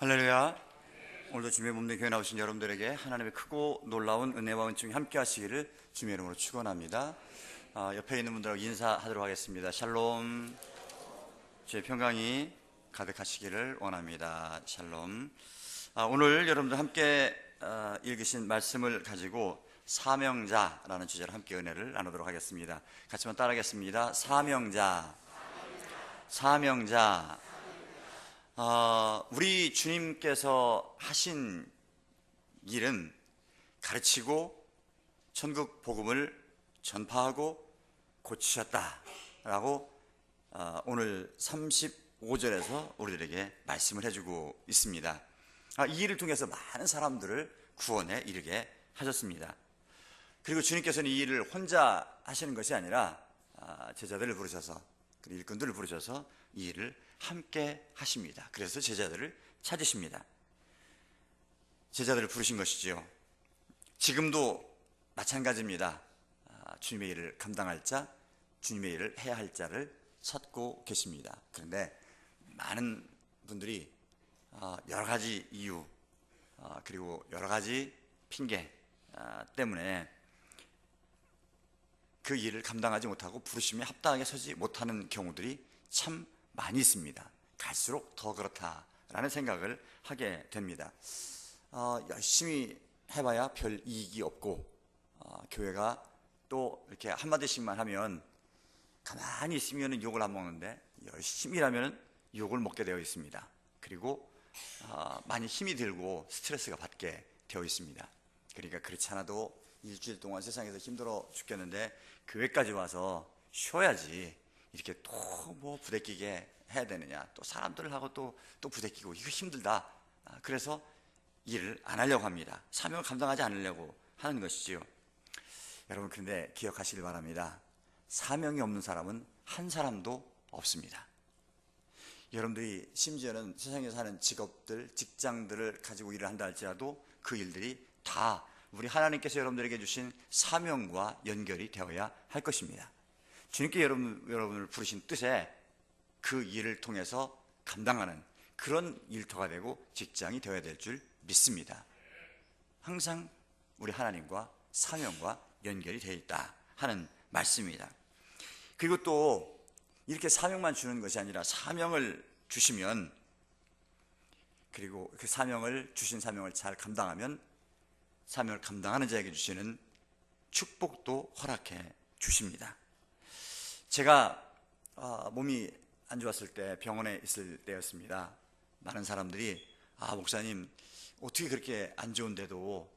할렐루야. 오늘도 주님의 몸된 교회 나오신 여러분들에게 하나님의 크고 놀라운 은혜와 은총이 함께 하시기를 주님의 이름으로 축원합니다. 옆에 있는 분들하고 인사하도록 하겠습니다. 샬롬. 주의 평강이 가득하시기를 원합니다. 샬롬. 오늘 여러분들 함께 읽으신 말씀을 가지고 사명자라는 주제로 함께 은혜를 나누도록 하겠습니다. 같이 한번 따라하겠습니다. 사명자. 사명자. 우리 주님께서 하신 일은 가르치고 천국 복음을 전파하고 고치셨다라고 오늘 35절에서 우리들에게 말씀을 해주고 있습니다. 이 일을 통해서 많은 사람들을 구원에 이르게 하셨습니다. 그리고 주님께서는 이 일을 혼자 하시는 것이 아니라 제자들을 부르셔서, 그리고 일꾼들을 부르셔서 이 일을 함께 하십니다. 그래서 제자들을 찾으십니다. 제자들을 부르신 것이지요. 지금도 마찬가지입니다. 주님의 일을 감당할 자, 주님의 일을 해야 할 자를 찾고 계십니다. 그런데 많은 분들이 여러 가지 이유 그리고 여러 가지 핑계 때문에 그 일을 감당하지 못하고 부르심에 합당하게 서지 못하는 경우들이 참 많이 있습니다. 갈수록 더 그렇다라는 생각을 하게 됩니다. 열심히 해봐야 별 이익이 없고 교회가 또 이렇게 한마디씩만 하면 가만히 있으면 욕을 안 먹는데 열심히 일하면 욕을 먹게 되어 있습니다. 그리고 많이 힘이 들고 스트레스가 받게 되어 있습니다. 그러니까 그렇지 않아도 일주일 동안 세상에서 힘들어 죽겠는데 교회까지 와서 쉬어야지 이렇게 또 뭐 부대끼게 해야 되느냐, 또 사람들을 하고 또 부대끼고 이거 힘들다. 그래서 일을 안 하려고 합니다. 사명을 감당하지 않으려고 하는 것이지요. 여러분, 그런데 기억하시길 바랍니다. 사명이 없는 사람은 한 사람도 없습니다. 여러분들이 심지어는 세상에서 하는 직업들, 직장들을 가지고 일을 한다 할지라도 그 일들이 다 우리 하나님께서 여러분들에게 주신 사명과 연결이 되어야 할 것입니다. 주님께 여러분을 부르신 뜻에 그 일을 통해서 감당하는 그런 일터가 되고 직장이 되어야 될 줄 믿습니다. 항상 우리 하나님과 사명과 연결이 되어 있다 하는 말씀입니다. 그리고 또 이렇게 사명만 주는 것이 아니라 사명을 주시면, 그리고 그 주신 사명을 잘 감당하면 사명을 감당하는 자에게 주시는 축복도 허락해 주십니다. 제가 몸이 안 좋았을 때 병원에 있을 때였습니다. 많은 사람들이 목사님 어떻게 그렇게 안 좋은데도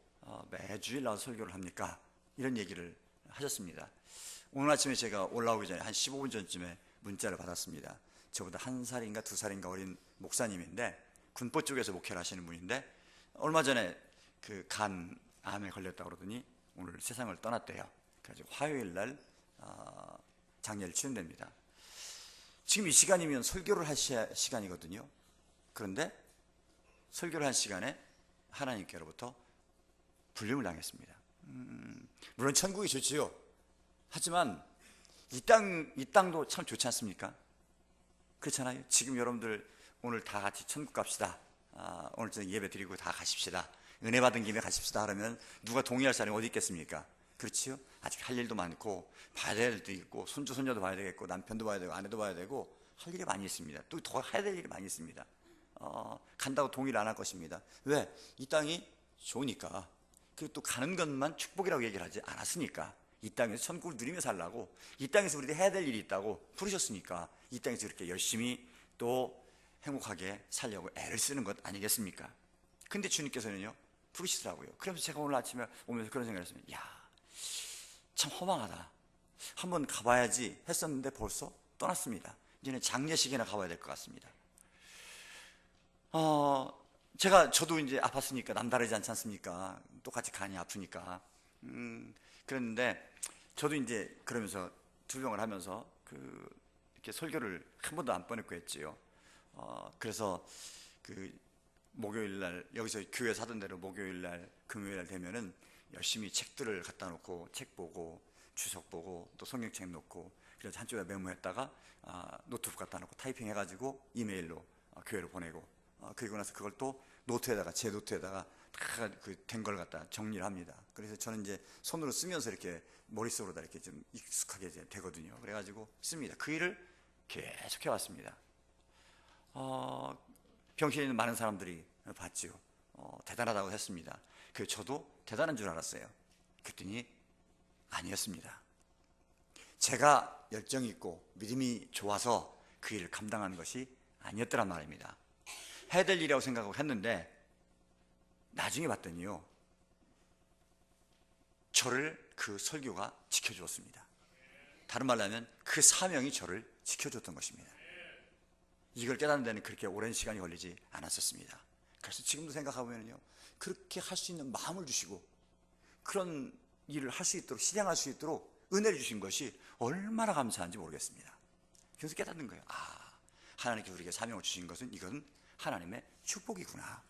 매주일 나와서 설교를 합니까? 이런 얘기를 하셨습니다. 오늘 아침에 제가 올라오기 전에 한 15분 전쯤에 문자를 받았습니다. 저보다 1살인가 2살인가 어린 목사님인데 군포 쪽에서 목회를 하시는 분인데 얼마 전에 그 간암에 걸렸다고 그러더니 오늘 세상을 떠났대요. 그래서 화요일 날 장례를 치른답니다. 지금 이 시간이면 설교를 할 시간이거든요. 그런데 설교를 한 시간에 하나님께로부터 불림을 당했습니다. 물론 천국이 좋지요. 하지만 이 땅도 참 좋지 않습니까? 그렇잖아요. 지금 여러분들 오늘 다 같이 천국 갑시다. 오늘 저녁 예배 드리고 다 가십시다. 은혜 받은 김에 가십시다 하면 누가 동의할 사람이 어디 있겠습니까? 그렇지요? 아직 할 일도 많고 봐야 될 일도 있고 손주 손녀도 봐야 되겠고 남편도 봐야 되고 아내도 봐야 되고 할 일이 많이 있습니다. 또 더 해야 될 일이 많이 있습니다. 간다고 동의를 안 할 것입니다. 왜? 이 땅이 좋으니까. 그리고 또 가는 것만 축복이라고 얘기를 하지 않았으니까. 이 땅에서 천국을 누리며 살라고, 이 땅에서 우리들이 해야 될 일이 있다고 부르셨으니까 이 땅에서 이렇게 열심히 또 행복하게 살려고 애를 쓰는 것 아니겠습니까? 근데 주님께서는요 부르시더라고요. 그래서 제가 오늘 아침에 오면서 그런 생각을 했습니다. 참 허망하다. 한번 가봐야지 했었는데 벌써 떠났습니다. 이제는 장례식이나 가봐야 될 것 같습니다. 저도 이제 아팠으니까 남다르지 않지 않습니까? 똑같이 간이 아프니까. 그랬는데 저도 이제 그러면서 투병을 하면서 이렇게 설교를 한 번도 안 뻔했고 했지요. 그래서 목요일 날 여기서 교회에서 하던 대로 목요일 날 금요일 날 되면은 열심히 책들을 갖다 놓고 책 보고 주석 보고 또 성경책 놓고 그래서 한쪽에 메모했다가 노트북 갖다 놓고 타이핑 해가지고 이메일로 교회로 보내고 그리고 나서 그걸 또 노트에다가, 제 노트에다가 다 그 된 걸 갖다 정리를 합니다. 그래서 저는 이제 손으로 쓰면서 이렇게 머릿속으로다 이렇게 좀 익숙하게 이제 되거든요. 그래가지고 씁니다. 그 일을 계속 해왔습니다. 병실에 있는 많은 사람들이 봤지요. 대단하다고 했습니다. 그 저도 대단한 줄 알았어요. 그랬더니 아니었습니다. 제가 열정이 있고 믿음이 좋아서 그 일을 감당하는 것이 아니었더란 말입니다. 해야 될 일이라고 생각하고 했는데 나중에 봤더니요, 저를 그 설교가 지켜주었습니다. 다른 말로 하면 그 사명이 저를 지켜줬던 것입니다. 이걸 깨닫는 데는 그렇게 오랜 시간이 걸리지 않았었습니다. 그래서 지금도 생각해보면요, 그렇게 할 수 있는 마음을 주시고 그런 일을 할 수 있도록, 실행할 수 있도록 은혜를 주신 것이 얼마나 감사한지 모르겠습니다. 그래서 깨닫는 거예요. 하나님께서 우리에게 사명을 주신 것은 이건 하나님의 축복이구나.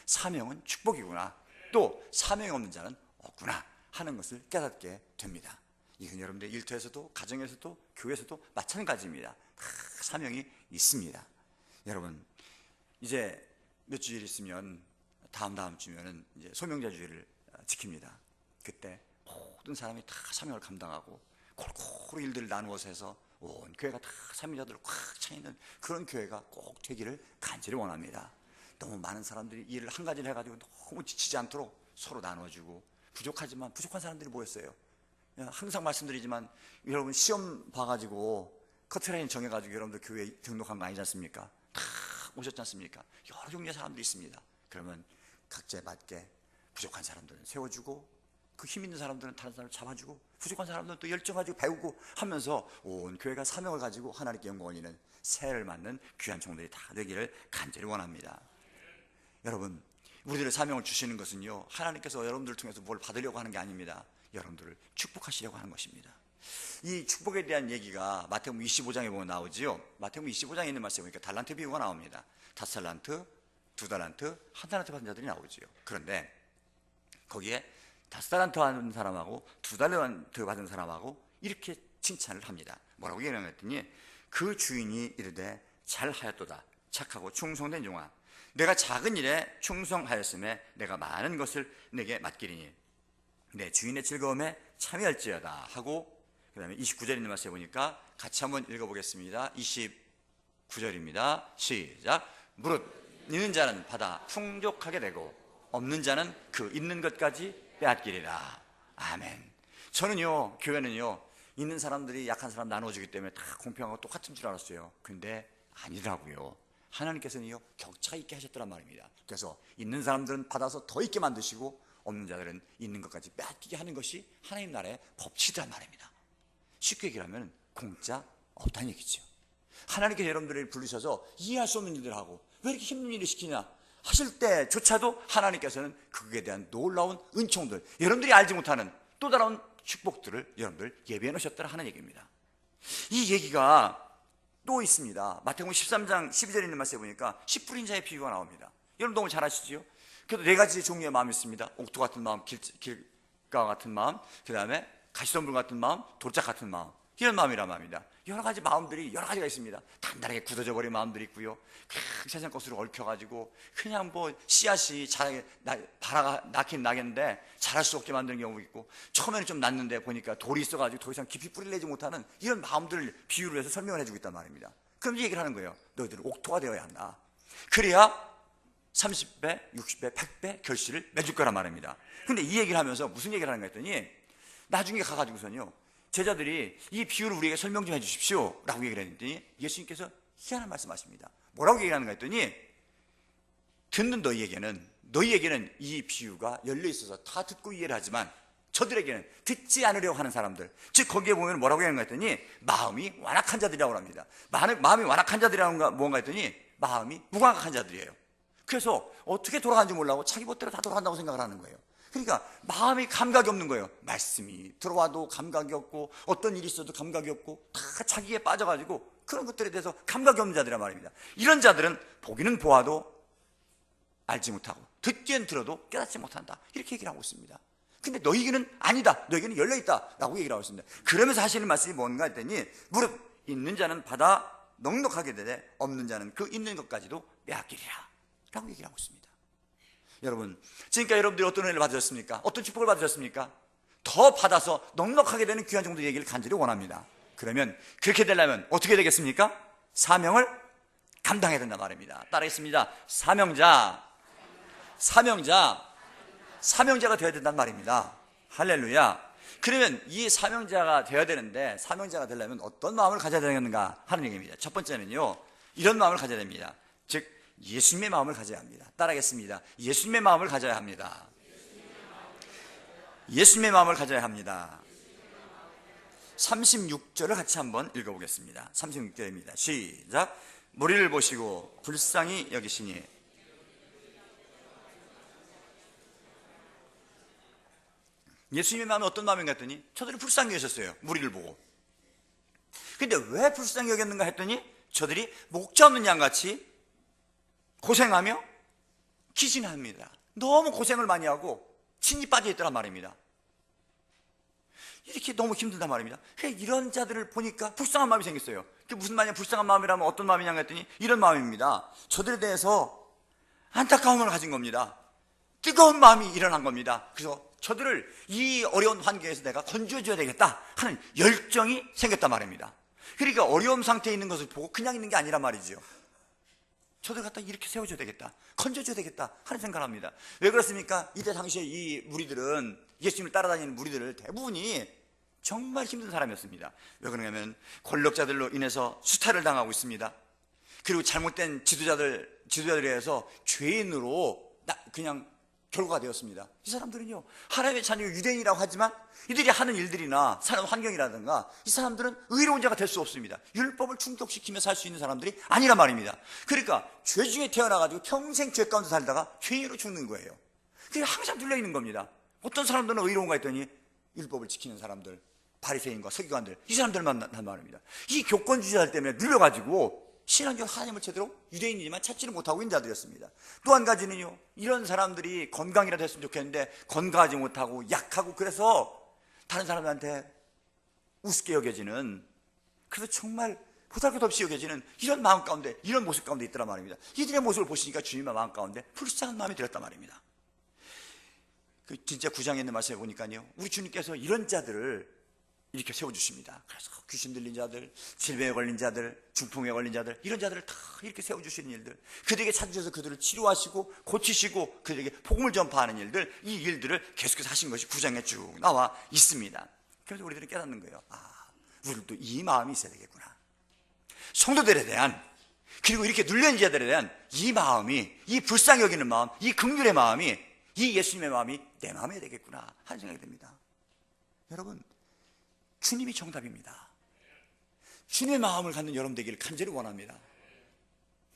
사명은 축복이구나. 또 사명이 없는 자는 없구나 하는 것을 깨닫게 됩니다. 이건 여러분들 일터에서도, 가정에서도, 교회에서도 마찬가지입니다. 다 사명이 있습니다. 여러분, 이제 몇 주일 있으면 다음 주면은 이제 소명자주의를 지킵니다. 그때 모든 사람이 다 사명을 감당하고 골고루 일들을 나누어서 해서 온 교회가 다 사명자들로 꽉 차 있는 그런 교회가 꼭 되기를 간절히 원합니다. 너무 많은 사람들이 일을 한 가지를 해가지고 너무 지치지 않도록 서로 나눠주고, 부족하지만 부족한 사람들이 모였어요. 항상 말씀드리지만 여러분 시험 봐가지고 커트라인 정해가지고 여러분들 교회에 등록한 거 아니지 않습니까? 다 오셨지 않습니까? 여러 종류의 사람들이 있습니다. 그러면 각자에 맞게 부족한 사람들은 세워주고, 그 힘 있는 사람들은 다른 사람을 잡아주고, 부족한 사람들은 또 열정 가지고 배우고 하면서 온 교회가 사명을 가지고 하나님께 영광 올리는 새해를 맞는 귀한 종들이 다 되기를 간절히 원합니다. 여러분, 우리들의 사명을 주시는 것은요, 하나님께서 여러분들을 통해서 뭘 받으려고 하는 게 아닙니다. 여러분들을 축복하시려고 하는 것입니다. 이 축복에 대한 얘기가 마태복음 25장에 보면 나오지요. 마태복음 25장에 있는 말씀에 보니까 달란트 비유가 나옵니다. 5달란트, 2달란트, 1달란트 받은 자들이 나오지요. 그런데 거기에 5달란트 받은 사람하고 2달란트 받은 사람하고 이렇게 칭찬을 합니다. 뭐라고 얘기하냐면, 그 주인이 이르되 잘하였도다, 착하고 충성된 종아, 내가 작은 일에 충성하였음에 내가 많은 것을 내게 맡기리니 내 주인의 즐거움에 참여할지어다 하고, 그 다음에 29절에 있는 말씀에 보니까 같이 한번 읽어보겠습니다. 29절입니다. 시작. 무릇 있는 자는 받아 풍족하게 되고 없는 자는 그 있는 것까지 빼앗기리라. 아멘. 저는요, 교회는요, 있는 사람들이 약한 사람 나눠주기 때문에 다 공평하고 똑같은 줄 알았어요. 근데 아니더라고요. 하나님께서는요, 격차가 있게 하셨더란 말입니다. 그래서 있는 사람들은 받아서 더 있게 만드시고 없는 자들은 있는 것까지 빼앗기게 하는 것이 하나님 나라의 법칙이란 말입니다. 쉽게 얘기하면 공짜 없다는 얘기죠. 하나님께서 여러분들을 부르셔서 이해할 수 없는 일을 하고 왜 이렇게 힘든 일을 시키냐 하실 때조차도 하나님께서는 그에 대한 놀라운 은총들, 여러분들이 알지 못하는 또 다른 축복들을 여러분들 예비해 놓으셨더라 하는 얘기입니다. 이 얘기가 또 있습니다. 마태복음 13장 12절에 있는 말씀에 보니까 씨 뿌린 자의 비유가 나옵니다. 여러분 너무 잘 아시죠? 그래도 4가지 종류의 마음이 있습니다. 옥토 같은 마음, 길가 같은 마음, 그 다음에 가시덤불 같은 마음, 돌짝 같은 마음, 이런 마음이란 말입니다. 여러 가지 마음들이 여러 가지가 있습니다. 단단하게 굳어져 버린 마음들이 있고요, 세상 것으로 얽혀가지고 그냥 뭐 씨앗이 바라가 낳긴 나겠는데 자랄 수 없게 만드는 경우가 있고, 처음에는 좀 낳는데 보니까 돌이 있어가지고 더 이상 깊이 뿌리를 내지 못하는 이런 마음들을 비유를 해서 설명을 해주고 있단 말입니다. 그럼 이 얘기를 하는 거예요. 너희들은 옥토가 되어야 한다. 그래야 30배, 60배, 100배 결실을 맺을 거란 말입니다. 근데 이 얘기를 하면서 무슨 얘기를 하는가 했더니, 나중에 가가지고서는요, 제자들이 이 비유를 우리에게 설명 좀 해주십시오 라고 얘기를 했더니 예수님께서 희한한 말씀하십니다. 뭐라고 얘기하는가 했더니, 듣는 너희에게는 이 비유가 열려있어서 다 듣고 이해를 하지만 저들에게는 듣지 않으려고 하는 사람들, 즉 거기에 보면 뭐라고 하는가 했더니 마음이 완악한 자들이라고 합니다. 마음이 완악한 자들이라고 뭔가 했더니 마음이 무감각한 자들이에요. 그래서 어떻게 돌아가는지 몰라고 자기 멋대로 다 돌아간다고 생각을 하는 거예요. 그러니까 마음이 감각이 없는 거예요. 말씀이 들어와도 감각이 없고 어떤 일이 있어도 감각이 없고 다 자기에 빠져가지고 그런 것들에 대해서 감각이 없는 자들이란 말입니다. 이런 자들은 보기는 보아도 알지 못하고 듣기엔 들어도 깨닫지 못한다, 이렇게 얘기를 하고 있습니다. 근데 너희에게는 아니다, 너희에게는 열려있다 라고 얘기를 하고 있습니다. 그러면서 하시는 말씀이 뭔가 했더니, 무릇 있는 자는 받아 넉넉하게 되되 없는 자는 그 있는 것까지도 빼앗기리라 라고 얘기를 하고 있습니다. 여러분, 지금까지 여러분들이 어떤 은혜를 받으셨습니까? 어떤 축복을 받으셨습니까? 더 받아서 넉넉하게 되는 귀한 정도 얘기를 간절히 원합니다. 그러면 그렇게 되려면 어떻게 되겠습니까? 사명을 감당해야 된단 말입니다. 따라하겠습니다. 사명자가 되어야 된단 말입니다. 할렐루야. 그러면 이 사명자가 되어야 되는데, 사명자가 되려면 어떤 마음을 가져야 되는가 하는 얘기입니다. 첫 번째는요, 이런 마음을 가져야 됩니다. 즉 예수님의 마음을 가져야 합니다. 따라하겠습니다. 예수님의 마음을 가져야 합니다. 예수님의 마음을 가져야 합니다. 36절을 같이 한번 읽어보겠습니다. 36절입니다. 시작. 무리를 보시고 불쌍히 여기시니 예수님의 마음은 어떤 마음인가 했더니 저들이 불쌍히 여겼어요. 무리를 보고. 근데 왜 불쌍히 여겼는가 했더니 저들이 목자 없는 양같이 고생하며 기진합니다. 너무 고생을 많이 하고 진이 빠져 있더란 말입니다. 이렇게 너무 힘들단 말입니다. 이런 자들을 보니까 불쌍한 마음이 생겼어요. 그게 무슨 말이냐, 불쌍한 마음이라면 어떤 마음이냐 했더니 이런 마음입니다. 저들에 대해서 안타까움을 가진 겁니다. 뜨거운 마음이 일어난 겁니다. 그래서 저들을 이 어려운 환경에서 내가 건져줘야 되겠다 하는 열정이 생겼단 말입니다. 그러니까 어려운 상태에 있는 것을 보고 그냥 있는 게 아니란 말이죠. 저들 갖다 이렇게 세워줘야 되겠다, 건져줘야 되겠다 하는 생각을 합니다. 왜 그렇습니까? 이때 당시에 이 무리들은, 예수님을 따라다니는 무리들을 대부분이 정말 힘든 사람이었습니다. 왜 그러냐면 권력자들로 인해서 수탈을 당하고 있습니다. 그리고 잘못된 지도자들에 의해서 죄인으로 그냥 결과가 되었습니다. 이 사람들은요, 하나님의 자녀 유대인이라고 하지만 이들이 하는 일들이나 사는 환경이라든가 이 사람들은 의로운 자가 될 수 없습니다. 율법을 충족시키며 살 수 있는 사람들이 아니란 말입니다. 그러니까 죄 중에 태어나가지고 평생 죄 가운데 살다가 죄인으로 죽는 거예요. 그게 항상 둘려있는 겁니다. 어떤 사람들은 의로운가 했더니 율법을 지키는 사람들, 바리새인과 서기관들, 이 사람들만 한 말입니다. 이 교권주의자 때문에 눌려가지고 신앙적으로 하나님을 제대로 유대인이지만 찾지를 못하고 있는 자들이었습니다. 또 한 가지는요, 이런 사람들이 건강이라도 했으면 좋겠는데 건강하지 못하고 약하고, 그래서 다른 사람들한테 우습게 여겨지는, 그래서 정말 보잘것없이 여겨지는 이런 마음 가운데, 이런 모습 가운데 있더란 말입니다. 이들의 모습을 보시니까 주님의 마음 가운데 불쌍한 마음이 들었단 말입니다. 그 진짜 9장에 있는 말씀에 보니까요, 우리 주님께서 이런 자들을 이렇게 세워주십니다. 그래서 귀신 들린 자들, 질병에 걸린 자들, 중풍에 걸린 자들, 이런 자들을 다 이렇게 세워주시는 일들, 그들에게 찾으셔서 그들을 치료하시고 고치시고 그들에게 복음을 전파하는 일들, 이 일들을 계속해서 하신 것이 9장에 쭉 나와 있습니다. 그래서 우리들은 깨닫는 거예요. 우리도 이 마음이 있어야 되겠구나. 성도들에 대한, 그리고 이렇게 눌려있는 자들에 대한 이 마음이, 이 불쌍히 여기는 마음, 이 긍휼의 마음이, 이 예수님의 마음이 내 마음이 되겠구나 하는 생각이 듭니다. 여러분, 주님이 정답입니다. 주님의 마음을 갖는 여러분 되기를 간절히 원합니다.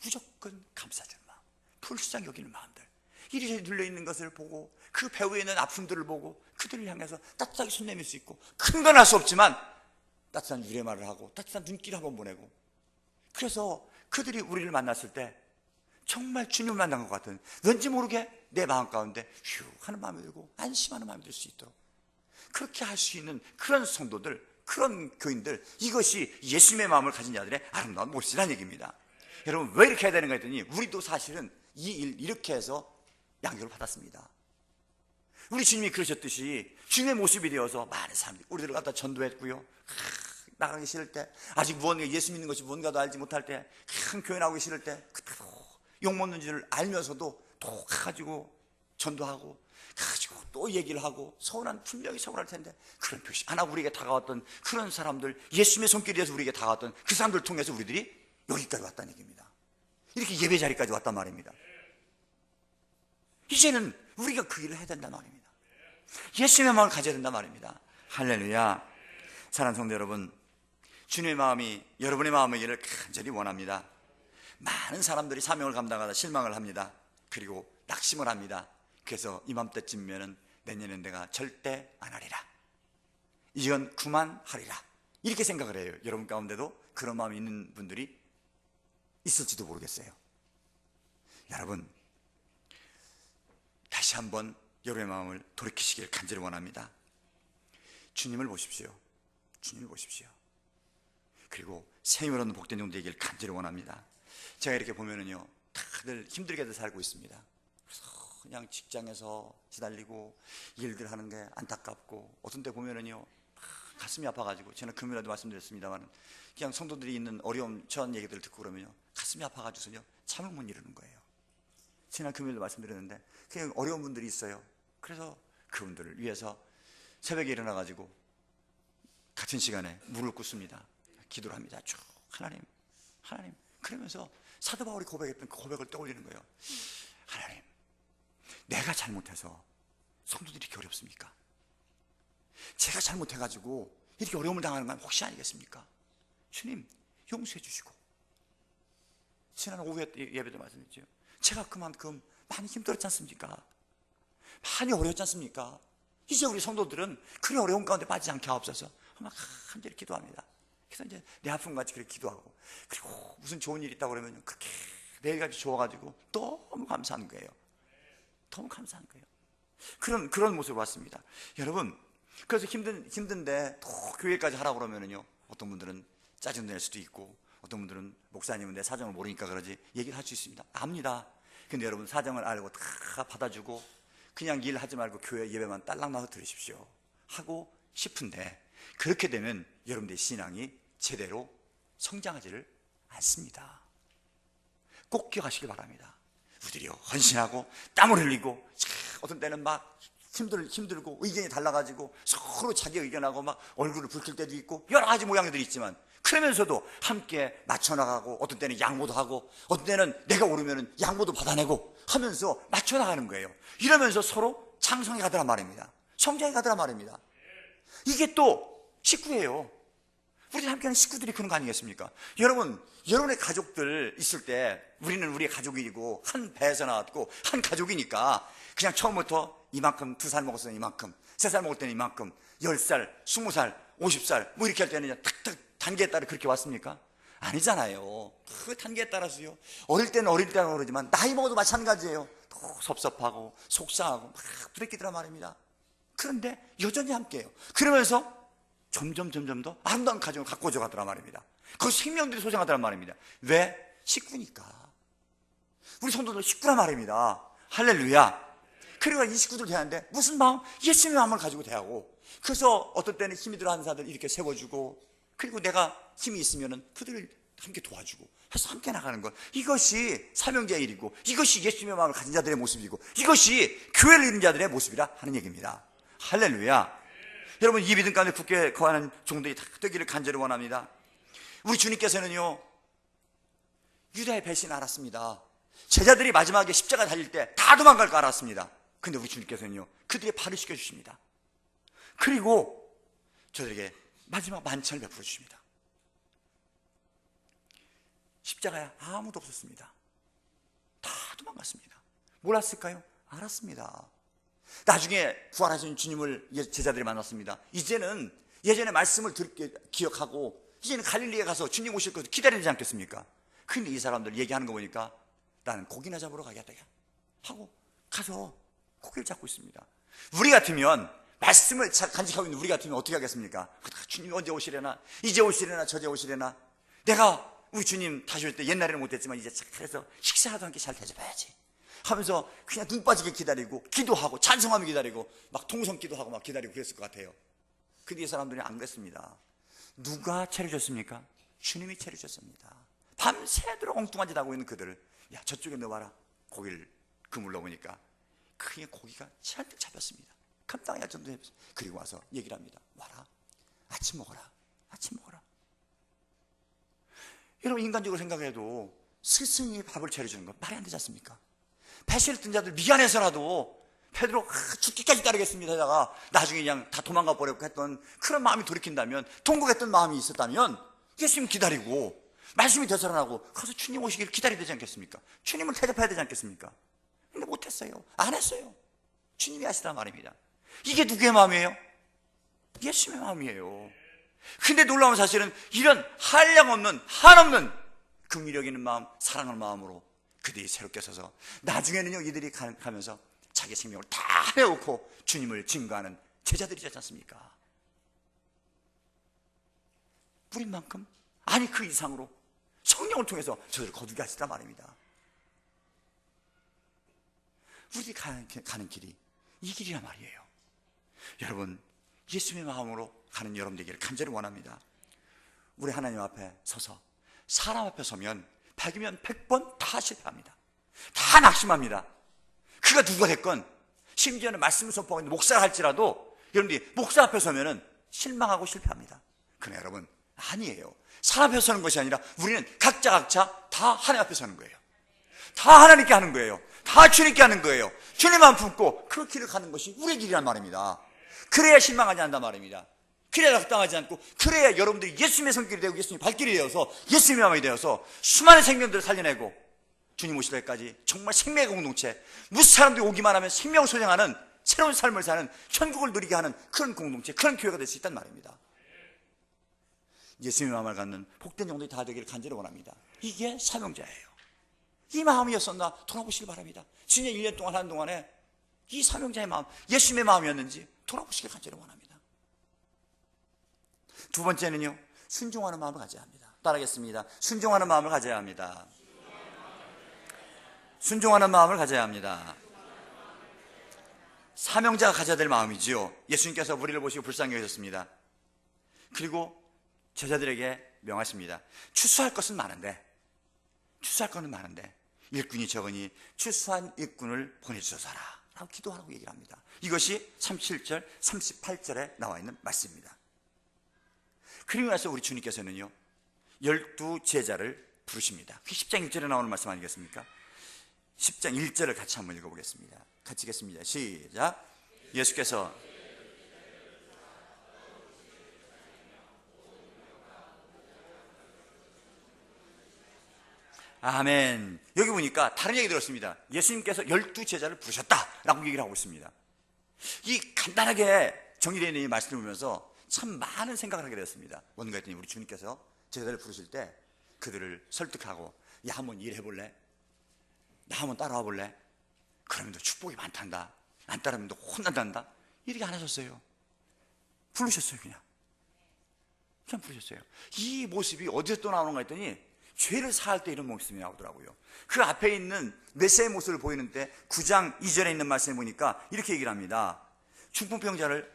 무조건 감싸주는 마음, 불쌍히 여기는 마음들, 이리저리 눌려있는 것을 보고 그 배후에 있는 아픔들을 보고 그들을 향해서 따뜻하게 손 내밀 수 있고, 큰 건 할 수 없지만 따뜻한 유래말을 하고 따뜻한 눈길을 한번 보내고, 그래서 그들이 우리를 만났을 때 정말 주님을 만난 것 같은, 왠지 모르게 내 마음 가운데 휴 하는 마음이 들고 안심하는 마음이 들 수 있도록 그렇게 할 수 있는 그런 성도들, 그런 교인들, 이것이 예수님의 마음을 가진 자들의 아름다운 모습이라는 얘기입니다. 여러분, 왜 이렇게 해야 되는가 했더니 우리도 사실은 이 일 이렇게 해서 양육을 받았습니다. 우리 주님이 그러셨듯이 주님의 모습이 되어서 많은 사람들이 우리들을 갖다 전도했고요, 나가기 싫을 때, 아직 무언가 예수 믿는 것이 뭔가도 알지 못할 때, 큰 교회 나오기 싫을 때 그때도 욕먹는 줄 알면서도 또 가가지고 전도하고 가지고 또 얘기를 하고, 분명히 서운할 텐데 그런 표시 하나 우리에게 다가왔던 그런 사람들, 예수님의 손길에서 우리에게 다가왔던 그 사람들을 통해서 우리들이 여기까지 왔다는 얘기입니다. 이렇게 예배 자리까지 왔단 말입니다. 이제는 우리가 그 일을 해야 된단 말입니다. 예수님의 마음을 가져야 된단 말입니다. 할렐루야. 사랑하는 성도 여러분, 주님의 마음이 여러분의 마음이기를 간절히 원합니다. 많은 사람들이 사명을 감당하다 실망을 합니다. 그리고 낙심을 합니다. 그래서 이맘때쯤이면 내년엔 내가 절대 안 하리라, 이건 그만하리라, 이렇게 생각을 해요. 여러분 가운데도 그런 마음이 있는 분들이 있을지도 모르겠어요. 여러분, 다시 한번 여러분의 마음을 돌이키시길 간절히 원합니다. 주님을 보십시오. 주님을 보십시오. 그리고 생명을 얻는 복된 종도 되기를 간절히 원합니다. 제가 이렇게 보면은요, 다들 힘들게들 살고 있습니다. 그래서 그냥 직장에서 시달리고 일들 하는 게 안타깝고, 어떤 때 보면은요 가슴이 아파가지고, 저는 금요일에도 말씀드렸습니다만 그냥 성도들이 있는 어려움, 저런 얘기들을 듣고 그러면요 가슴이 아파가지고서요 잠을 못 이루는 거예요. 지난 금요일도 말씀드렸는데 그냥 어려운 분들이 있어요. 그래서 그분들을 위해서 새벽에 일어나가지고 같은 시간에 물을 굽습니다. 기도를 합니다. 쭉 하나님 그러면서 사도 바울이 고백했던 그 고백을 떠올리는 거예요. 하나님, 내가 잘못해서 성도들이 이렇게 어렵습니까? 제가 잘못해가지고 이렇게 어려움을 당하는 건 혹시 아니겠습니까? 주님 용서해 주시고, 지난 오후에 예배도 말씀드렸죠. 제가 그만큼 많이 힘들었지 않습니까? 많이 어려웠지 않습니까? 이제 우리 성도들은 그런 어려운 가운데 빠지지 않게 하옵소서. 막 간절히 기도합니다. 그래서 이제 내 아픔같이 그렇게 기도하고, 그리고 무슨 좋은 일이 있다고 그러면 그렇게 매일같이 좋아가지고 너무 감사한 거예요. 너무 감사한 거예요. 그런 모습을 봤습니다. 여러분, 그래서 힘든데 또 교회까지 하라고 그러면은요, 어떤 분들은 짜증 낼 수도 있고, 어떤 분들은 목사님은 내 사정을 모르니까 그러지 얘기를 할 수 있습니다. 압니다. 근데 여러분, 사정을 알고 다 받아주고 그냥 일하지 말고 교회 예배만 딸랑 나서 들으십시오 하고 싶은데, 그렇게 되면 여러분들의 신앙이 제대로 성장하지를 않습니다. 꼭 기억하시기 바랍니다. 우리들이 헌신하고 땀을 흘리고, 어떤 때는 막 힘들고 의견이 달라가지고 서로 자기 의견하고 막 얼굴을 붉힐 때도 있고 여러 가지 모양들이 있지만, 그러면서도 함께 맞춰나가고, 어떤 때는 양보도 하고, 어떤 때는 내가 오르면 양보도 받아내고 하면서 맞춰나가는 거예요. 이러면서 서로 창성해 가더란 말입니다. 성장해 가더란 말입니다. 이게 또 식구예요. 우리 함께하는 식구들이 그런 거 아니겠습니까? 여러분, 여러분의 가족들 있을 때 우리는 우리의 가족이고 한 배에서 나왔고 한 가족이니까 그냥 처음부터 이만큼, 2살 먹었으면 이만큼, 3살 먹을 때는 이만큼, 10살, 20살, 50살 뭐 이렇게 할 때는 탁탁 단계에 따라 그렇게 왔습니까? 아니잖아요. 그 단계에 따라서요, 어릴 때는 그러지만 나이 먹어도 마찬가지예요. 또 섭섭하고 속상하고 막 부대끼더란 말입니다. 그런데 여전히 함께해요. 그러면서 점점 더 아름다운 가정을 가꾸어져 가더란 말입니다. 그 생명들이 소생하더란 말입니다. 왜? 식구니까. 우리 성도들 식구란 말입니다. 할렐루야. 그리고 이 식구들 대하는데 무슨 마음? 예수님의 마음을 가지고 대하고, 그래서 어떤 때는 힘이 들어 하는 사람들 이렇게 세워주고, 그리고 내가 힘이 있으면은 그들을 함께 도와주고 해서 함께 나가는 것, 이것이 사명자의 일이고, 이것이 예수님의 마음을 가진 자들의 모습이고, 이것이 교회를 이룬 자들의 모습이라 하는 얘기입니다. 할렐루야. 여러분, 이 믿음 가운데 굳게 거하는 종들이 다 되기를 간절히 원합니다. 우리 주님께서는요, 유다의 배신을 알았습니다. 제자들이 마지막에 십자가 달릴 때 다 도망갈 거 알았습니다. 근데 우리 주님께서는요, 그들의 발을 씻겨주십니다. 그리고 저들에게 마지막 만찬을 베풀어 주십니다. 십자가에 아무도 없었습니다. 다 도망갔습니다. 몰랐을까요? 알았습니다. 나중에 부활하신 주님을 제자들이 만났습니다. 이제는 예전의 말씀을 기억하고 이제는 갈릴리에 가서 주님 오실 것을 기다리지 않겠습니까? 근데 이 사람들 얘기하는 거 보니까 나는 고기나 잡으러 가겠다 하고 가서 고기를 잡고 있습니다. 우리 같으면, 말씀을 간직하고 있는 우리 같으면 어떻게 하겠습니까? 주님 언제 오시려나, 이제 오시려나, 저제 오시려나, 내가 우리 주님 다시 올 때 옛날에는 못했지만 이제 그래서 식사라도 함께 잘 대접해야지 하면서 그냥 눈 빠지게 기다리고, 기도하고 찬송하며 기다리고, 막 통성 기도하고 막 기다리고 그랬을 것 같아요. 근데 이 사람들이 안 그랬습니다. 누가 차려줬습니까? 주님이 차려줬습니다. 밤새도록 엉뚱한 짓 하고 있는 그들을, 야, 저쪽에 넣어봐라. 고기를 그물 넣으니까 그게 고기가 잔뜩 잡혔습니다. 금방이 할 정도 했어요. 그리고 와서 얘기를 합니다. 와라, 아침 먹어라, 아침 먹어라. 여러분, 인간적으로 생각해도 스승이 밥을 차려주는 건 말이 안 되지 않습니까? 배신했던 자들 미안해서라도 베드로 죽기까지 따르겠습니다 하다가 나중에 그냥 다 도망가 버렸고 했던 그런 마음이 돌이킨다면, 통곡했던 마음이 있었다면 예수님 기다리고 말씀이 되살아나고 가서 주님 오시기를 기다려야 되지 않겠습니까? 주님을 대접해야 되지 않겠습니까? 근데 못했어요. 안 했어요. 주님이 하시란 말입니다. 이게 누구의 마음이에요? 예수님의 마음이에요. 근데 놀라운 사실은 이런 한량없는, 한없는 긍휼력 있는 마음, 사랑하는 마음으로 그들이 새롭게 서서 나중에는요, 이들이 가면서 자기 생명을 다 내놓고 주님을 증거하는 제자들이 되지 않습니까? 뿌린 만큼 아니 그 이상으로 성령을 통해서 저들을 거두게 하시단 말입니다. 우리들이 가는 길이 이 길이란 말이에요. 여러분, 예수님의 마음으로 가는 여러분 되기를 간절히 원합니다. 우리 하나님 앞에 서서 사람 앞에 서면 100이면 100번 다 실패합니다. 다 낙심합니다. 그가 누가 됐건, 심지어는 말씀을 선포하고 있는 목사를 할지라도 여러분들이 목사 앞에 서면은 실망하고 실패합니다. 그러나 여러분, 아니에요. 사람 앞에 서는 것이 아니라 우리는 각자 다 하나님 앞에 서는 거예요. 다 하나님께 하는 거예요. 다 주님께 하는 거예요. 주님만 품고 그 길을 가는 것이 우리의 길이란 말입니다. 그래야 실망하지 않는단 말입니다. 그래야 낙담하지 않고, 그래야 여러분들이 예수님의 손길이 되고 예수님의 발길이 되어서 예수님의 마음이 되어서 수많은 생명들을 살려내고 주님 오실 때까지 정말 생명의 공동체, 무슨 사람들이 오기만 하면 생명을 소생하는 새로운 삶을 사는, 천국을 누리게 하는 그런 공동체, 그런 교회가 될 수 있단 말입니다. 예수님의 마음을 갖는 복된 영혼들이 다 되기를 간절히 원합니다. 이게 사명자예요. 이 마음이었었나 돌아보시길 바랍니다. 지난 1년 동안 하는 동안에 이 사명자의 마음, 예수님의 마음이었는지 돌아보시길 간절히 원합니다. 두 번째는요, 순종하는 마음을 가져야 합니다. 따라하겠습니다. 순종하는 마음을 가져야 합니다. 순종하는 마음을 가져야 합니다. 사명자가 가져야 될 마음이지요. 예수님께서 우리를 보시고 불쌍히 여기셨습니다. 그리고 제자들에게 명하십니다. 추수할 것은 많은데 일꾼이 적으니 추수한 일꾼을 보내주소서라 라고 기도하라고 얘기를 합니다. 이것이 37절, 38절에 나와 있는 말씀입니다. 그리고 나서 우리 주님께서는요, 12제자를 부르십니다. 10장 1절에 나오는 말씀 아니겠습니까? 10장 1절을 같이 한번 읽어보겠습니다. 같이 읽겠습니다. 시작. 예수께서 아멘. 여기 보니까 다른 얘기 들었습니다. 예수님께서 12제자를 부르셨다라고 얘기를 하고 있습니다. 이 간단하게 정리되어 있는 이 말씀을 보면서 참 많은 생각을 하게 되었습니다. 뭔가 했더니 우리 주님께서 제자들을 부르실 때 그들을 설득하고, 야, 한번 일해볼래? 나 한번 따라와 볼래? 그러면 너 축복이 많단다. 안 따르면 너 혼난단다. 이렇게 안 하셨어요. 부르셨어요. 그냥 부르셨어요. 이 모습이 어디서 또 나오는가 했더니 죄를 사할 때 이런 모습이 나오더라고요. 그 앞에 있는 메시아의 모습을 보이는 때 9장 2절에 있는 말씀을 보니까 이렇게 얘기를 합니다. 중풍병자를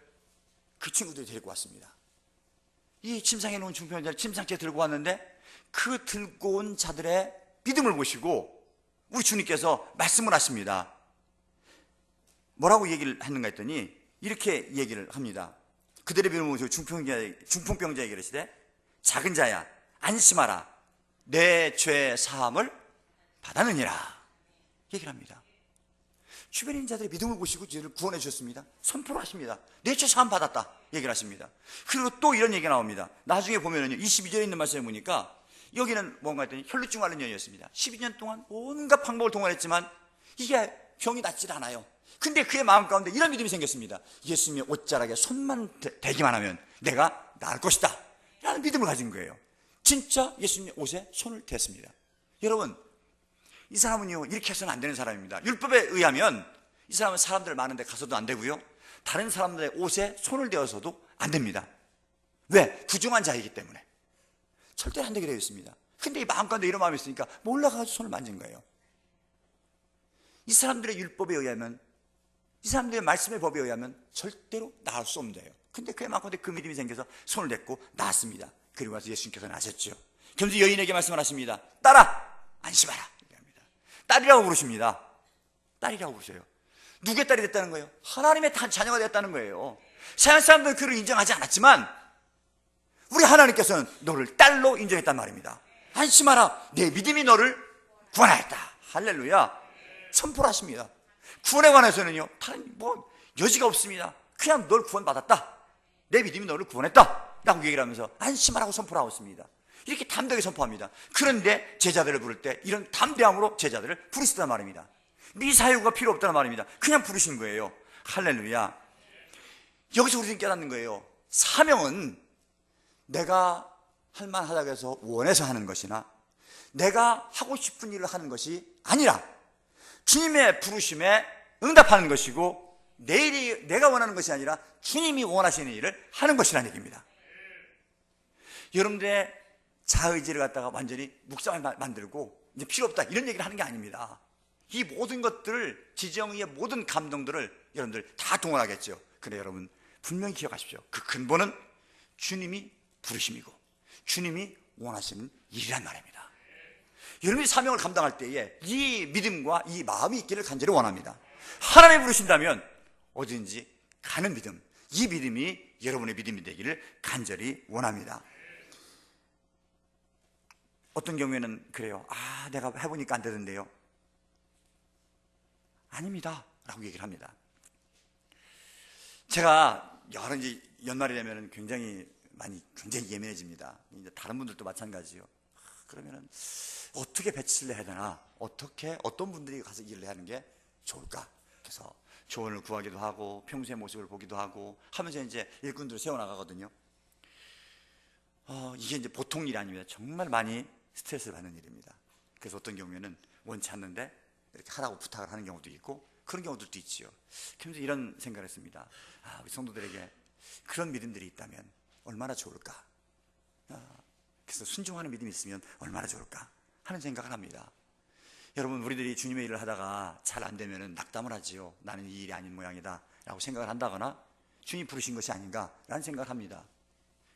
그 친구들이 데리고 왔습니다. 이 침상에 놓은 중풍병자를 침상째 들고 왔는데 그 들고 온 자들의 믿음을 보시고 우리 주님께서 말씀을 하십니다. 뭐라고 얘기를 하는가 했더니 이렇게 얘기를 합니다. 그들의 믿음을 보시고 중풍병자에게 이르시되 작은 자야 안심하라 내 죄 사함을 받았느니라 얘기를 합니다. 주변에 있는 자들의 믿음을 보시고 저를 구원해 주셨습니다. 선포를 하십니다. 내 죄 사함 받았다 얘기를 하십니다. 그리고 또 이런 얘기가 나옵니다. 나중에 보면은요, 22절에 있는 말씀을 보니까 여기는 뭔가 했더니 혈루증 앓는 여인이었습니다. 12년 동안 온갖 방법을 동원했지만 이게 병이 낫질 않아요. 근데 그의 마음 가운데 이런 믿음이 생겼습니다. 예수님의 옷자락에 손만 대기만 하면 내가 나을 것이다 라는 믿음을 가진 거예요. 진짜 예수님의 옷에 손을 댔습니다. 여러분, 이 사람은요, 이렇게 해서는 안 되는 사람입니다. 율법에 의하면 이 사람은 사람들 많은데 가서도 안 되고요, 다른 사람들의 옷에 손을 대어서도 안 됩니다. 왜? 부정한 자이기 때문에 절대로 안 되게 되어 있습니다. 근데 이 마음 가운데 이런 마음이 있으니까 몰라가지고 손을 만진 거예요. 이 사람들의 율법에 의하면, 이 사람들의 말씀의 법에 의하면 절대로 나을 수 없는 거예요. 근데 그의 마음 가운데 그 믿음이 생겨서 손을 댔고 나았습니다. 그리고 나서 예수님께서 나셨죠. 그러면서 여인에게 말씀을 하십니다. 딸아 안심하라 얘기합니다. 딸이라고 부르십니다. 딸이라고 부르셔요. 누구의 딸이 됐다는 거예요? 하나님의 자녀가 됐다는 거예요. 세상 사람들은 그를 인정하지 않았지만 우리 하나님께서는 너를 딸로 인정했단 말입니다. 안심하라 내 믿음이 너를 구원하였다. 할렐루야. 선포를 하십니다. 구원에 관해서는요, 다른 여지가 없습니다. 그냥 널 구원받았다, 내 믿음이 너를 구원했다 라고 얘기를 하면서 안심하라고 선포를 하고 있습니다. 이렇게 담대하게 선포합니다. 그런데 제자들을 부를 때 이런 담대함으로 제자들을 부르시단 말입니다. 미사유가 필요 없다는 말입니다. 그냥 부르신 거예요. 할렐루야. 여기서 우리는 깨닫는 거예요. 사명은 내가 할만하다고 해서 원해서 하는 것이나 내가 하고 싶은 일을 하는 것이 아니라 주님의 부르심에 응답하는 것이고, 내가 원하는 것이 아니라 주님이 원하시는 일을 하는 것이라는 얘기입니다. 여러분들의 자의지를 갖다가 완전히 묵상을 만들고 이제 필요 없다 이런 얘기를 하는 게 아닙니다. 이 모든 것들을, 지정의의 모든 감동들을 여러분들 다 동원하겠죠. 그래 여러분 분명히 기억하십시오. 그 근본은 주님이 부르심이고 주님이 원하시는 일이란 말입니다. 여러분이 사명을 감당할 때에 이 믿음과 이 마음이 있기를 간절히 원합니다. 하나님이 부르신다면 어디든지 가는 믿음, 이 믿음이 여러분의 믿음이 되기를 간절히 원합니다. 어떤 경우에는 그래요. 내가 해보니까 안 되던데요. 아닙니다 라고 얘기를 합니다. 제가 여러 이제 연말이 되면 굉장히 예민해집니다. 이제 다른 분들도 마찬가지요. 그러면은 어떻게 배치를 해야 되나, 어떤 분들이 가서 일을 하는 게 좋을까? 그래서 조언을 구하기도 하고 평소의 모습을 보기도 하고 하면서 이제 일꾼들을 세워나가거든요. 이게 이제 보통 일이 아닙니다. 정말 많이 스트레스를 받는 일입니다. 그래서 어떤 경우에는 원치 않는데 이렇게 하라고 부탁을 하는 경우도 있고 그런 경우들도 있지요. 그래서 이런 생각을 했습니다. 우리 성도들에게 그런 믿음들이 있다면 얼마나 좋을까? 그래서 순종하는 믿음이 있으면 얼마나 좋을까 하는 생각을 합니다. 여러분, 우리들이 주님의 일을 하다가 잘 안 되면 낙담을 하지요. 나는 이 일이 아닌 모양이다 라고 생각을 한다거나 주님이 부르신 것이 아닌가 라는 생각을 합니다.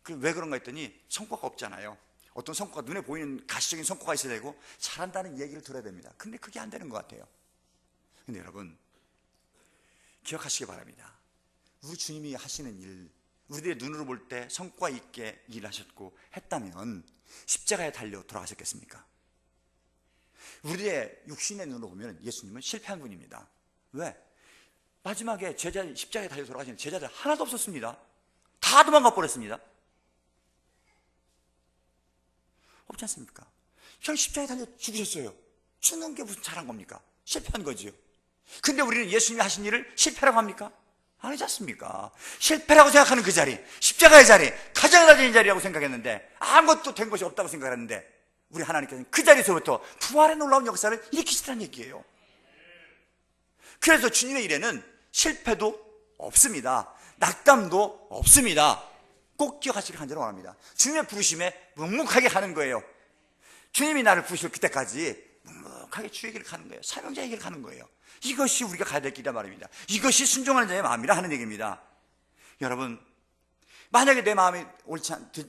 왜 그런가 했더니 성과가 없잖아요. 어떤 성과가, 눈에 보이는 가시적인 성과가 있어야 되고 잘한다는 얘기를 들어야 됩니다. 근데 그게 안 되는 것 같아요. 근데 여러분 기억하시기 바랍니다. 우리 주님이 하시는 일, 우리들의 눈으로 볼 때 성과 있게 일하셨고 했다면 십자가에 달려 돌아가셨겠습니까? 우리의 육신의 눈으로 보면 예수님은 실패한 분입니다. 왜? 마지막에 십자가에 달려 돌아가시는 제자들 하나도 없었습니다. 다 도망가 버렸습니다. 없지 않습니까? 그냥 십자가에 달려 죽으셨어요. 죽는 게 무슨 잘한 겁니까? 실패한 거지요. 근데 우리는 예수님이 하신 일을 실패라고 합니까? 아니지 않습니까? 실패라고 생각하는 그 자리, 십자가의 자리, 가장 낮은 자리라고 생각했는데 아무것도 된 것이 없다고 생각했는데 우리 하나님께서는 그 자리에서부터 부활의 놀라운 역사를 일으키시라는 얘기예요. 그래서 주님의 일에는 실패도 없습니다. 낙담도 없습니다. 꼭 기억하시길 간절히 원합니다. 주님의 부르심에 묵묵하게 가는 거예요. 주님이 나를 부르실 그때까지 묵묵하게 주의 길을 가는 거예요. 사명자의 길을 가는 거예요. 이것이 우리가 가야 될 길이란 말입니다. 이것이 순종하는 자의 마음이라 하는 얘기입니다. 여러분, 만약에 내 마음이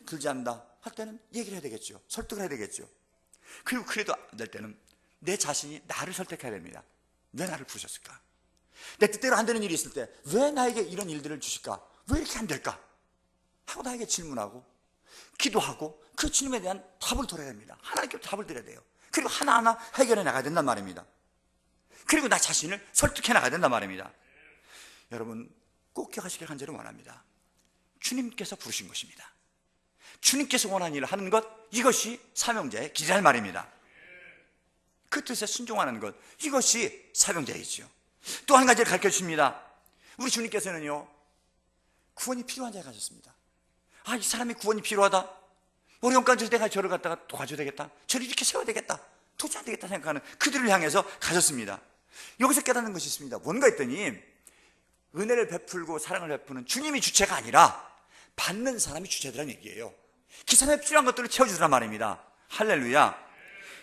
들지 않는다 할 때는 얘기를 해야 되겠죠. 설득을 해야 되겠죠. 그리고 그래도 안 될 때는 내 자신이 나를 설득해야 됩니다. 왜 나를 부르셨을까? 내 뜻대로 안 되는 일이 있을 때 왜 나에게 이런 일들을 주실까? 왜 이렇게 안 될까? 하고 나에게 질문하고 기도하고 그 주님에 대한 답을 드려야 됩니다. 하나님께 답을 드려야 돼요. 그리고 하나하나 해결해 나가야 된단 말입니다. 그리고 나 자신을 설득해 나가야 된단 말입니다. 여러분 꼭 기억하시길 간절히 원합니다. 주님께서 부르신 것입니다. 주님께서 원하는 일을 하는 것, 이것이 사명자의 길이란 말입니다. 그 뜻에 순종하는 것, 이것이 사명자이지요. 또 한 가지를 가르쳐 주십니다. 우리 주님께서는요, 구원이 필요한 자에 가셨습니다. 이 사람이 구원이 필요하다, 어려운 까지 내가 저를 갖다가 도와줘야 되겠다, 저를 이렇게 세워야 되겠다, 도저히 안 되겠다 생각하는 그들을 향해서 가셨습니다. 여기서 깨닫는 것이 있습니다. 뭔가 했더니 은혜를 베풀고 사랑을 베푸는 주님이 주체가 아니라 받는 사람이 주체더라는 얘기예요. 그 사람의 필요한 것들을 채워주더란 말입니다. 할렐루야.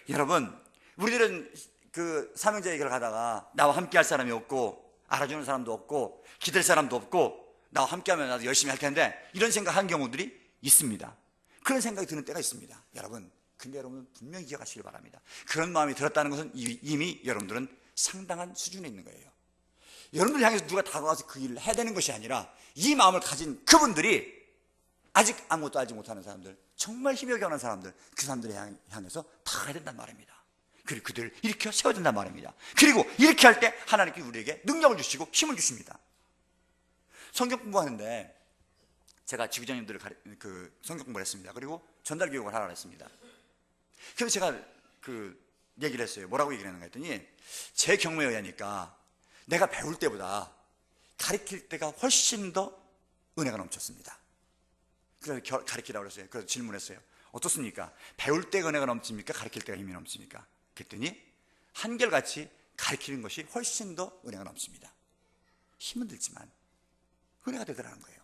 여러분, 우리들은 그 사명자의 길을 가다가 나와 함께 할 사람이 없고 알아주는 사람도 없고 기댈 사람도 없고 나와 함께 하면 나도 열심히 할 텐데 이런 생각하는 경우들이 있습니다. 그런 생각이 드는 때가 있습니다. 여러분, 근데 여러분 분명히 기억하시길 바랍니다. 그런 마음이 들었다는 것은 이미 여러분들은 상당한 수준에 있는 거예요. 여러분들 향해서 누가 다가와서 그 일을 해야 되는 것이 아니라 이 마음을 가진 그분들이 아직 아무것도 알지 못하는 사람들, 정말 힘이 어겨운 사람들, 그 사람들을 향해서 다 가야 된단 말입니다. 그리고 그들을 일으켜 세워야 된단 말입니다. 그리고 이렇게 할 때 하나님께 우리에게 능력을 주시고 힘을 주십니다. 성경 공부하는데 제가 지구장님들을 성경 공부를 했습니다. 그리고 전달 교육을 하라고 했습니다. 그래서 제가 얘기를 했어요. 뭐라고 얘기를 했는가 했더니 제 경험에 의하니까 내가 배울 때보다 가르칠 때가 훨씬 더 은혜가 넘쳤습니다. 그래서 가르치라고 그랬어요. 그래서 질문했어요. 어떻습니까? 배울 때가 은혜가 넘칩니까? 가르칠 때가 힘이 넘칩니까? 그랬더니 한결같이 가르치는 것이 훨씬 더 은혜가 넘칩니다. 힘은 들지만 은혜가 되더라는 거예요.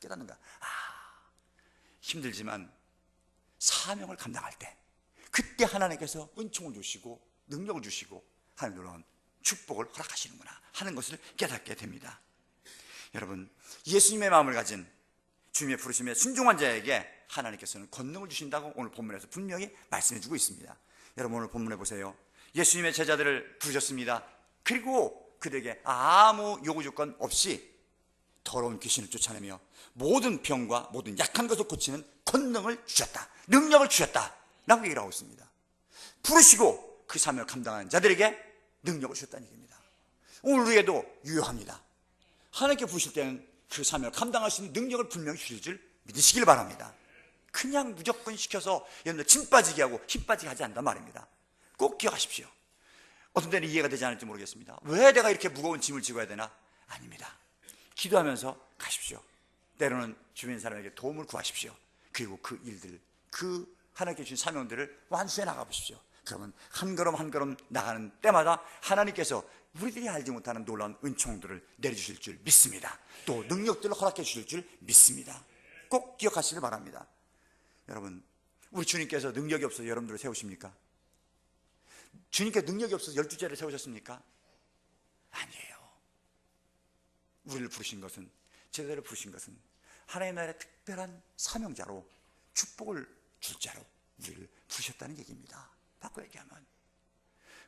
깨닫는가? 힘들지만 사명을 감당할 때, 그때 하나님께서 은총을 주시고 능력을 주시고 하나님 놀라운 축복을 허락하시는구나 하는 것을 깨닫게 됩니다. 여러분, 예수님의 마음을 가진 주님의 부르심에 순종한 자에게 하나님께서는 권능을 주신다고 오늘 본문에서 분명히 말씀해 주고 있습니다. 여러분, 오늘 본문에 보세요. 예수님의 제자들을 부르셨습니다. 그리고 그들에게 아무 요구 조건 없이 더러운 귀신을 쫓아내며 모든 병과 모든 약한 것을 고치는 권능을 주셨다, 능력을 주셨다 라고 얘기를 하고 있습니다. 부르시고 그 사명을 감당하는 자들에게 능력을 주셨다는 얘기입니다. 오늘 우리에도 유효합니다. 하나님께 부르실 때는 그 사명을 감당할 수 있는 능력을 분명히 주실 줄 믿으시길 바랍니다. 그냥 무조건 시켜서 여러분들 진 빠지게 하고 힘 빠지게 하지 않는단 말입니다. 꼭 기억하십시오. 어떤 때는 이해가 되지 않을지 모르겠습니다. 왜 내가 이렇게 무거운 짐을 지고 해야 되나? 아닙니다. 기도하면서 가십시오. 때로는 주변 사람에게 도움을 구하십시오. 그리고 그 일들, 그 하나님께 주신 사명들을 완수해 나가보십시오. 그러면 한 걸음 한 걸음 나가는 때마다 하나님께서 우리들이 알지 못하는 놀라운 은총들을 내려주실 줄 믿습니다. 또 능력들을 허락해 주실 줄 믿습니다. 꼭 기억하시길 바랍니다. 여러분, 우리 주님께서 능력이 없어서 여러분들을 세우십니까? 주님께 능력이 없어서 12제를 세우셨습니까? 아니에요. 우리를 부르신 것은, 제자들을 부르신 것은 하나님의 나라의 특별한 사명자로, 축복을 줄 자로 우리를 부르셨다는 얘기입니다. 바꿔 얘기하면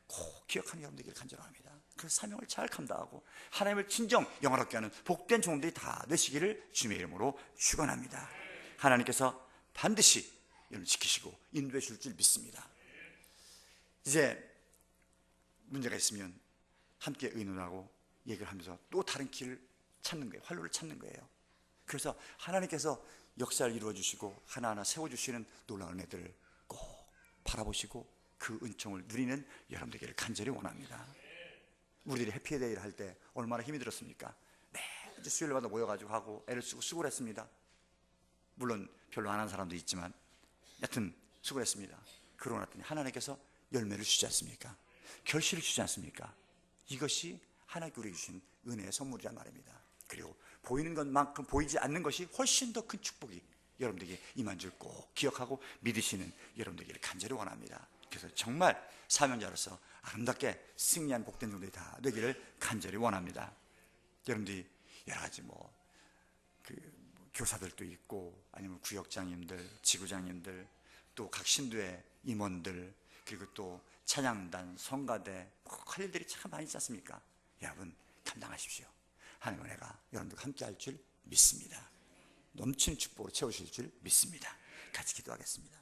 꼭 기억하는 여러분 되기를 간절합니다. 그 사명을 잘 감당하고 하나님을 진정 영화롭게 하는 복된 종들이 다 되시기를 주님의 이름으로 축원합니다. 하나님께서 반드시 여러분 지키시고 인도해 줄 줄 믿습니다. 이제 문제가 있으면 함께 의논하고 얘기를 하면서 또 다른 길을 찾는 거예요. 활로를 찾는 거예요. 그래서 하나님께서 역사를 이루어 주시고 하나하나 세워주시는 놀라운 애들을 꼭 바라보시고 그 은총을 누리는 여러분 되기를 간절히 원합니다. 우리들이 해피데이를 할 때 얼마나 힘이 들었습니까? 매주 수요일마다 모여가지고 하고 애를 쓰고 수고를 했습니다. 물론 별로 안 한 사람도 있지만 여튼 수고를 했습니다. 그러고 났더니 하나님께서 열매를 주지 않습니까? 결실을 주지 않습니까? 이것이 하나님께 우리에게 주신 은혜의 선물이란 말입니다. 그리고 보이는 것만큼 보이지 않는 것이 훨씬 더 큰 축복이 여러분들에게 임한 줄 꼭 기억하고 믿으시는 여러분들에게 간절히 원합니다. 그래서 정말 사명자로서 아름답게 승리한 복된 종들이 다 되기를 간절히 원합니다. 여러분들이 여러 가지 교사들도 있고 아니면 구역장님들, 지구장님들, 또 각 신도의 임원들, 그리고 또 찬양단, 성가대 할 일들이 참 많이 있지 않습니까? 여러분 감당하십시오. 하나님의 은혜가 여러분들과 함께 할 줄 믿습니다. 넘치는 축복으로 채우실 줄 믿습니다. 같이 기도하겠습니다.